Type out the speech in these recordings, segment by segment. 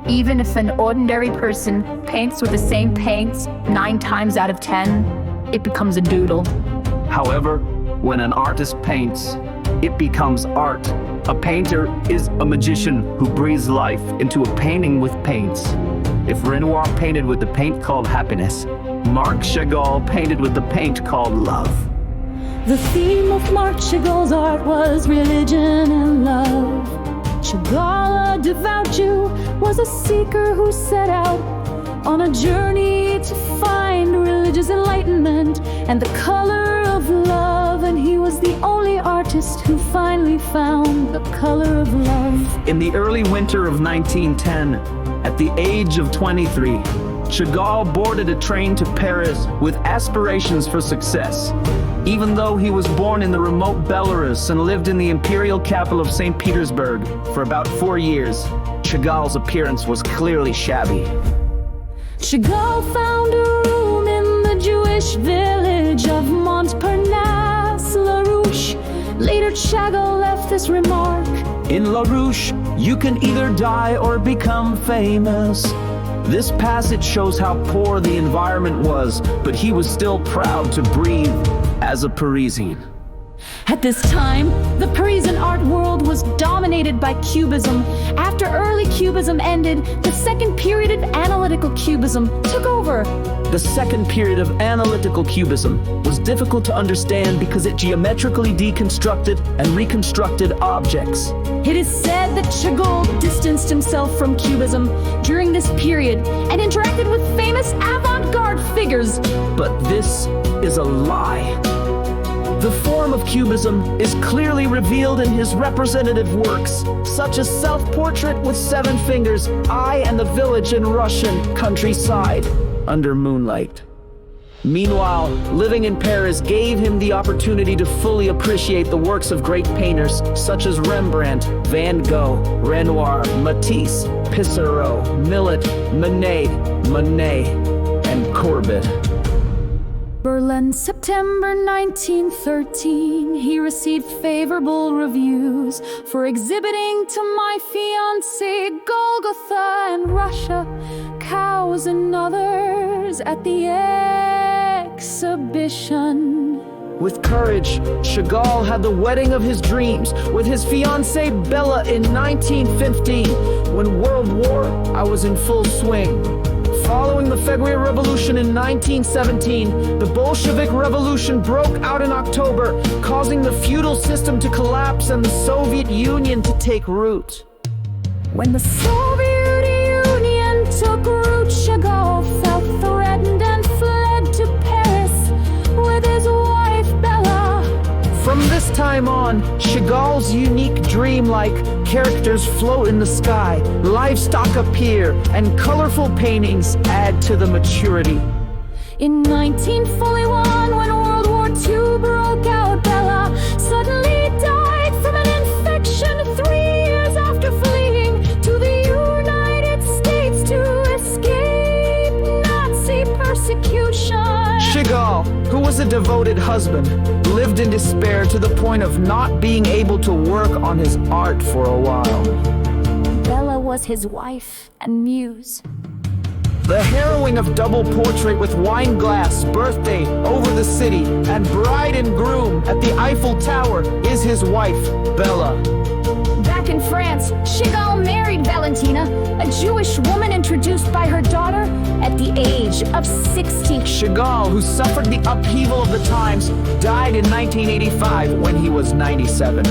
Even if an ordinary person paints with the same paints 9 times out of 10, it becomes a doodle. However, when an artist paints, it becomes art. A painter is a magician who breathes life into a painting with paints. If Renoir painted with the paint called happiness, Marc Chagall painted with the paint called love. The theme of Marc Chagall's art was religion and love. Chagall, a devout Jew, was a seeker who set out on a journey to find religious enlightenment and the color of love, and he was the only artist who finally found the color of love. In the early winter of 1910, at the age of 23, Chagall boarded a train to Paris with aspirations for success. Even though he was born in the remote Belarus and lived in the imperial capital of St. Petersburg for about 4 years, Chagall's appearance was clearly shabby. Chagall found a room in the Jewish village of Montparnasse, La Ruche. Later, Chagall left this remark: In La Ruche, you can either die or become famous. This passage shows how poor the environment was, but he was still proud to breathe as a Parisian. At this time, the Parisian art world was dominated by Cubism. After early Cubism ended, the second period of analytical Cubism took over. The second period of analytical Cubism was difficult to understand because it geometrically deconstructed and reconstructed objects. It is said that Chagall distanced himself from Cubism during this period and interacted with famous avant-garde figures. But this is a lie. The form of Cubism is clearly revealed in his representative works, such as Self-Portrait with 7 Fingers, I and the Village in Russian Countryside, Under Moonlight. Meanwhile, living in Paris gave him the opportunity to fully appreciate the works of great painters such as Rembrandt, Van Gogh, Renoir, Matisse, Pissarro, Millet, Monet, and Courbet. Berlin, September 1913. He received favorable reviews for exhibiting to My Fiancé, Golgotha and Russia, Cows and others at the exhibition. With courage, Chagall had the wedding of his dreams with his fiancée Bella in 1915. When World War I was in full swing. Following the February Revolution in 1917, the Bolshevik Revolution broke out in October, causing the feudal system to collapse and the Soviet Union to take root. When the Soviet Union took root, Chagall felt threatened and fled to Paris with his wife Bella. From this time on, Chagall's unique dreamlike characters float in the sky, livestock appear, and colorful paintings add to the maturity. In 1941, when World War II broke out, Bella suddenly died from an infection 3 years after fleeing to the United States to escape Nazi persecution. Chagall, who was a devoted husband, lived in despair to the point of not being able to work on his art for a while. Bella was his wife and muse. The harrowing of double portrait with wine glass, birthday over the city, and bride and groom at the Eiffel Tower is his wife, Bella. Back in France, Chagall married Valentina, a Jewish woman introduced by her daughter at the age of 60. Chagall, who suffered the upheaval of the times, died in 1985 when he was 97.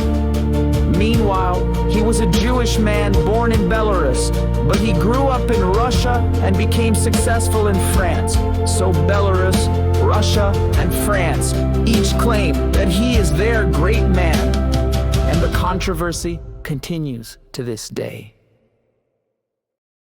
Meanwhile, he was a Jewish man born in Belarus, but he grew up in Russia and became successful in France. So Belarus, Russia, and France each claim that he is their great man. And the controversy continues to this day.